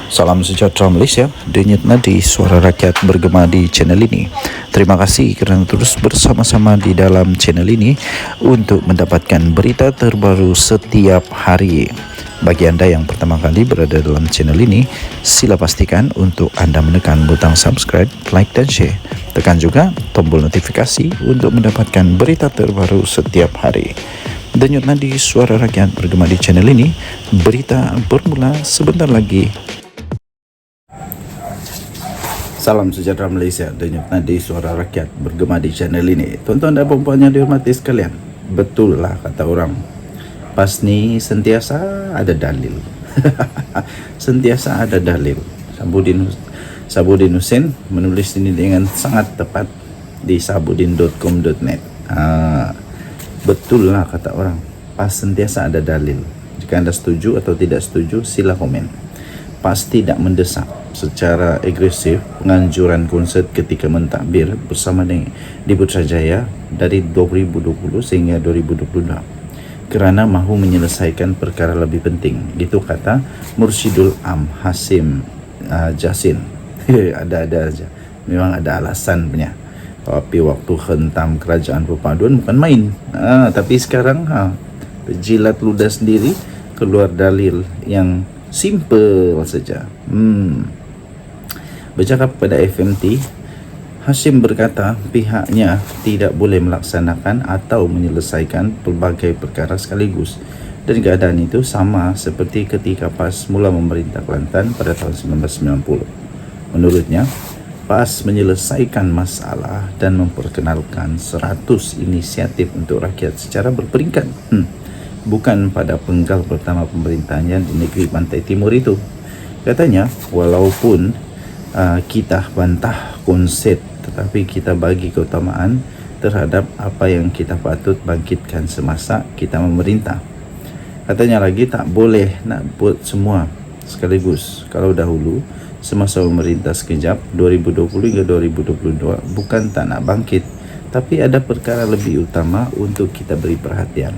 Salam sejahtera Malaysia, denyut nadi suara rakyat bergema di channel ini. Terima kasih kerana terus bersama-sama di dalam channel ini untuk mendapatkan berita terbaru setiap hari. Bagi anda yang pertama kali berada dalam channel ini, sila pastikan untuk anda menekan butang subscribe, like dan share. Tekan juga tombol notifikasi untuk mendapatkan berita terbaru setiap hari. Denyut nadi suara rakyat bergema di channel ini, berita bermula sebentar lagi. Salam sejahtera Malaysia, denyut nadi suara rakyat bergema di channel ini. Tuan-tuan dan puan-puan yang dihormati sekalian, betul lah kata orang, pas ni sentiasa ada dalil. Sentiasa ada dalil. Sabudin Hussein menulis ini dengan sangat tepat di sabudin.com.net. Betul lah kata orang, pas sentiasa ada dalil. Jika anda setuju atau tidak setuju, sila komen. Pas tidak mendesak secara agresif penganjuran konsert ketika mentadbir bersama di Putrajaya dari 2020 sehingga 2022 kerana mahu menyelesaikan perkara lebih penting. Itu kata Mursyidul Am Hasim Jasin. Ada-ada aja, memang ada alasan punya. Tapi waktu hentam kerajaan perpaduan bukan main. Tapi sekarang jilat ludah sendiri, keluar dalil yang simple saja. Bercakap pada FMT, Hashim berkata pihaknya tidak boleh melaksanakan atau menyelesaikan pelbagai perkara sekaligus, dan keadaan itu sama seperti ketika PAS mula memerintah Kelantan pada tahun 1990. Menurutnya, PAS menyelesaikan masalah dan memperkenalkan 100 inisiatif untuk rakyat secara berperingkat, bukan pada penggal pertama pemerintahannya di negeri Pantai Timur itu. Katanya, walaupun kita bantah konsep, tetapi kita bagi keutamaan terhadap apa yang kita patut bangkitkan semasa kita memerintah. Katanya lagi, tak boleh nak buat semua sekaligus. Kalau dahulu semasa memerintah sekejap 2020 hingga 2022 bukan tak nak bangkit, tapi ada perkara lebih utama untuk kita beri perhatian.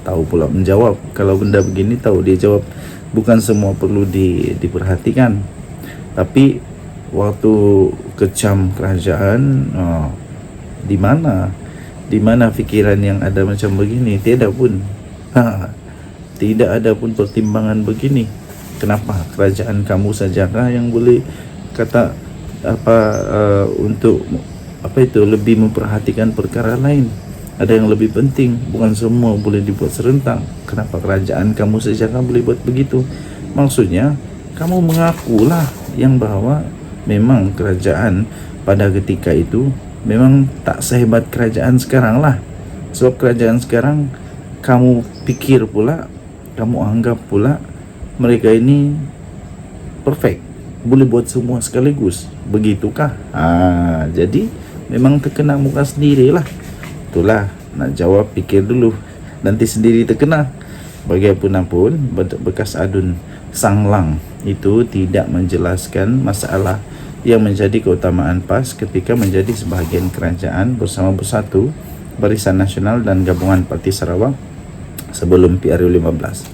Tahu pula menjawab. Kalau benda begini tahu dia jawab, bukan semua perlu diperhatikan. Tapi waktu kecam kerajaan, di mana fikiran yang ada macam begini? Tidak pun. Tidak ada pun pertimbangan begini. Kenapa kerajaan kamu sajakah yang boleh kata untuk lebih memperhatikan perkara lain? Ada yang lebih penting, bukan semua boleh dibuat serentak. Kenapa kerajaan kamu sajakah boleh buat begitu? Maksudnya, kamu mengakulah yang bahawa memang kerajaan pada ketika itu memang tak sehebat kerajaan sekarang lah. Sebab kerajaan sekarang kamu pikir pula, kamu anggap pula mereka ini perfect, boleh buat semua sekaligus. Begitukah? Jadi memang terkena muka sendirilah. Itulah, nak jawab fikir dulu, nanti sendiri terkena. Bagaimanapun, bekas adun sanglang itu tidak menjelaskan masalah yang menjadi keutamaan PAS ketika menjadi sebahagian kerajaan bersama Bersatu, Barisan Nasional dan Gabungan Parti Sarawak sebelum PRU 15.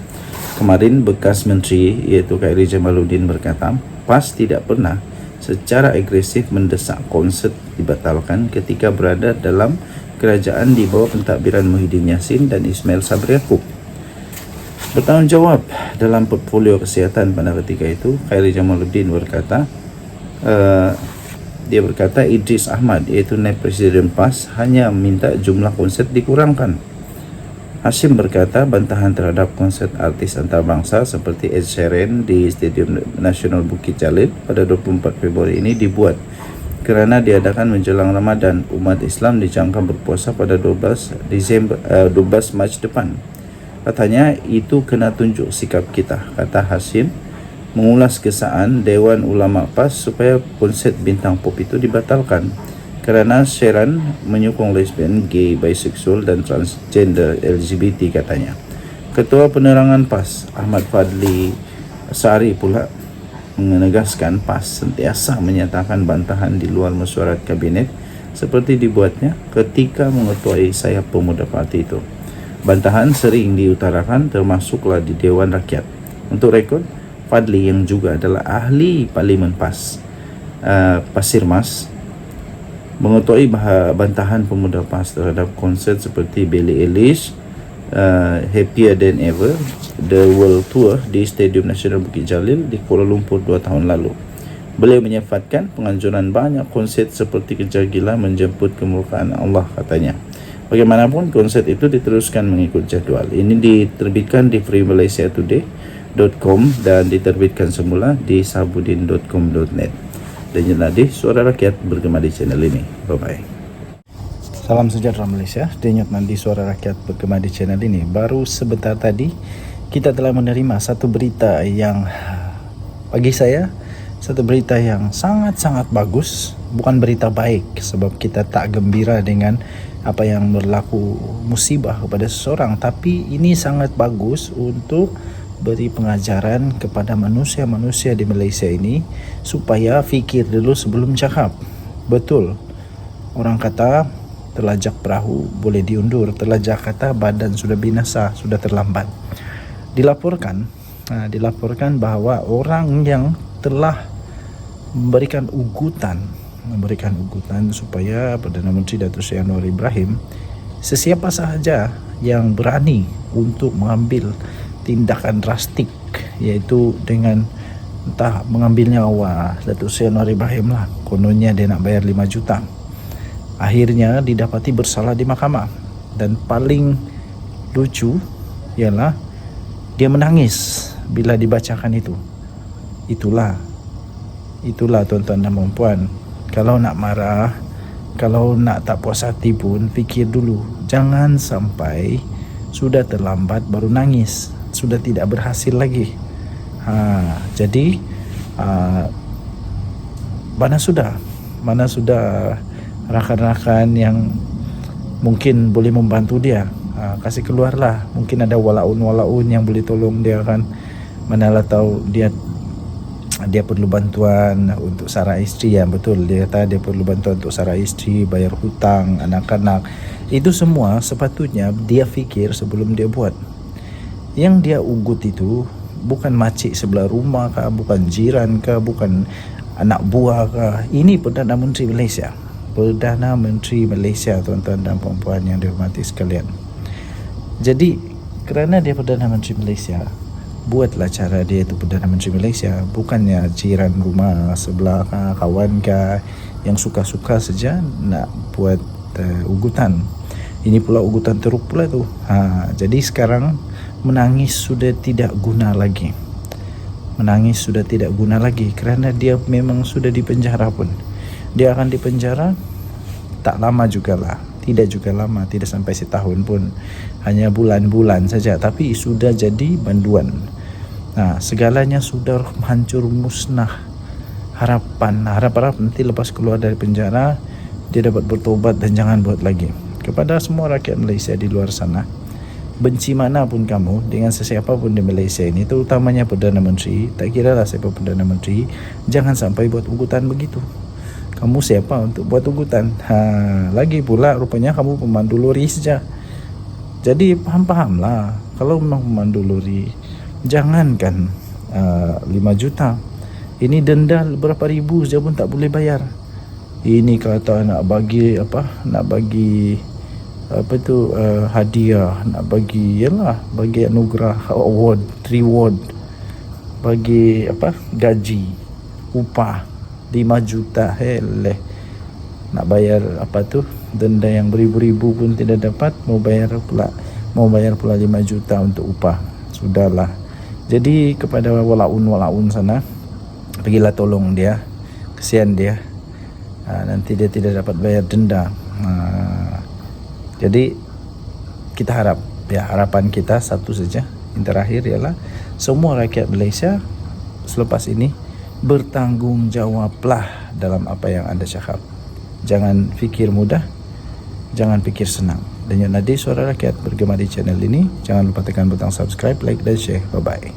Kemarin bekas menteri iaitu Khairi Jamaluddin berkata, PAS tidak pernah secara agresif mendesak konsert dibatalkan ketika berada dalam kerajaan di bawah pentadbiran Muhyiddin Yassin dan Ismail Sabri Yaakob. Bertanggungjawab dalam portfolio kesihatan pada ketika itu, Khairi Jamaluddin berkata, Idris Ahmad iaitu naib presiden PAS hanya minta jumlah konsert dikurangkan. Hashim berkata bantahan terhadap konsert artis antarabangsa seperti Ed Sheeran di Stadium Nasional Bukit Jalil pada 24 Februari ini dibuat kerana diadakan menjelang Ramadan. Umat Islam dijangka berpuasa pada 12 Mac depan. Katanya itu kena tunjuk sikap kita, kata Hashim, mengulas kesaan Dewan Ulama PAS supaya konsert bintang pop itu dibatalkan kerana Sheeran menyokong lesbian, gay, bisexual dan transgender LGBT katanya. Ketua Penerangan PAS Ahmad Fadli Sari pula menegaskan PAS sentiasa menyatakan bantahan di luar mesyuarat kabinet seperti dibuatnya ketika mengetuai sayap pemuda parti itu. Bantahan sering diutarakan termasuklah di Dewan Rakyat. Untuk rekod, Fadli yang juga adalah ahli Parlimen Pasir Mas mengetuai bantahan pemuda PAS terhadap konsert seperti Billie Eilish, Happier Than Ever, The World Tour di Stadium Nasional Bukit Jalil di Kuala Lumpur 2 tahun lalu. Beliau menyifatkan penganjuran banyak konsert seperti Kejar Gila menjemput kemurkaan Allah, katanya. Bagaimanapun, konsert itu diteruskan mengikut jadual. Ini diterbitkan di freemalaysiatoday.com dan diterbitkan semula di sabudin.com.net. Dan Nadi, Suara Rakyat bergema di channel ini. Bye-bye. Salam sejahtera Malaysia, denyut nadi Suara Rakyat bergema di channel ini. Baru sebentar tadi kita telah menerima satu berita yang bagi saya satu berita yang sangat-sangat bagus. Bukan berita baik sebab kita tak gembira dengan apa yang berlaku musibah kepada seseorang, tapi ini sangat bagus untuk beri pengajaran kepada manusia-manusia di Malaysia ini supaya fikir dulu sebelum cakap. Betul, orang kata terlajak perahu boleh diundur, terlajak kata badan sudah binasa, sudah terlambat. Dilaporkan bahawa orang yang telah memberikan ugutan supaya Perdana Menteri Datuk Seri Anwar Ibrahim, sesiapa sahaja yang berani untuk mengambil tindakan drastik, iaitu dengan entah mengambil nyawa Datuk Seri Anwar Ibrahim lah, kononnya dia nak bayar 5 juta, akhirnya didapati bersalah di mahkamah. Dan paling lucu ialah dia menangis bila dibacakan itu. Itulah tuan-tuan dan puan-puan, kalau nak marah, kalau nak tak puas hati pun fikir dulu. Jangan sampai sudah terlambat baru nangis, sudah tidak berhasil lagi. Jadi mana sudah rakan-rakan yang mungkin boleh membantu dia, kasih keluarlah. Mungkin ada walaun yang boleh tolong dia kan. Manalah tahu dia perlu bantuan untuk sara isteri. Ya betul, dia kata dia perlu bantuan untuk sara isteri, bayar hutang anak-anak. Itu semua sepatutnya dia fikir sebelum dia buat. Yang dia ugut itu bukan makcik sebelah rumah kah, bukan jiran kah, bukan anak buah kah. Ini Perdana Menteri Malaysia. Perdana Menteri Malaysia, tuan-tuan dan puan-puan yang dihormati sekalian. Jadi kerana dia Perdana Menteri Malaysia, buatlah cara dia itu Perdana Menteri Malaysia. Bukannya jiran rumah sebelah kah, kawan kah, yang suka-suka saja nak buat ugutan. Ini pula ugutan teruk pula tu. Jadi sekarang menangis sudah tidak guna lagi. Kerana dia memang sudah dipenjara pun. Dia akan dipenjara tak lama jugalah, tidak juga lama, tidak sampai setahun pun, hanya bulan-bulan saja, tapi sudah jadi banduan. Segalanya sudah hancur musnah. Harap nanti lepas keluar dari penjara dia dapat bertobat dan jangan buat lagi. Kepada semua rakyat Malaysia di luar sana, benci mana pun kamu dengan sesiapa pun di Malaysia ini, terutamanya Perdana Menteri, tak kira lah siapa Perdana Menteri, jangan sampai buat ugutan begitu. Kamu siapa untuk buat ugutan? Lagi pula rupanya kamu pemandu lori saja. Jadi faham-fahamlah. Kalau memang pemandu lori, jangankan 5 juta. Ini denda berapa ribu saja pun tak boleh bayar. Ini kata nak bagi hadiah, nak bagi anugerah, award, reward, bagi gaji, upah 5 juta. Nak bayar denda yang beribu-ribu pun tidak dapat, mau bayar pula 5 juta untuk upah. Sudahlah. Jadi kepada walaun sana, pergilah tolong dia, kesian dia. Nanti dia tidak dapat bayar denda. Jadi kita harapan kita satu saja, yang terakhir ialah semua rakyat Malaysia selepas ini bertanggungjawablah dalam apa yang anda cakap. Jangan fikir mudah, jangan fikir senang. Dan Nadi Suara Rakyat bergema di channel ini. Jangan lupa tekan butang subscribe, like dan share. Bye-bye.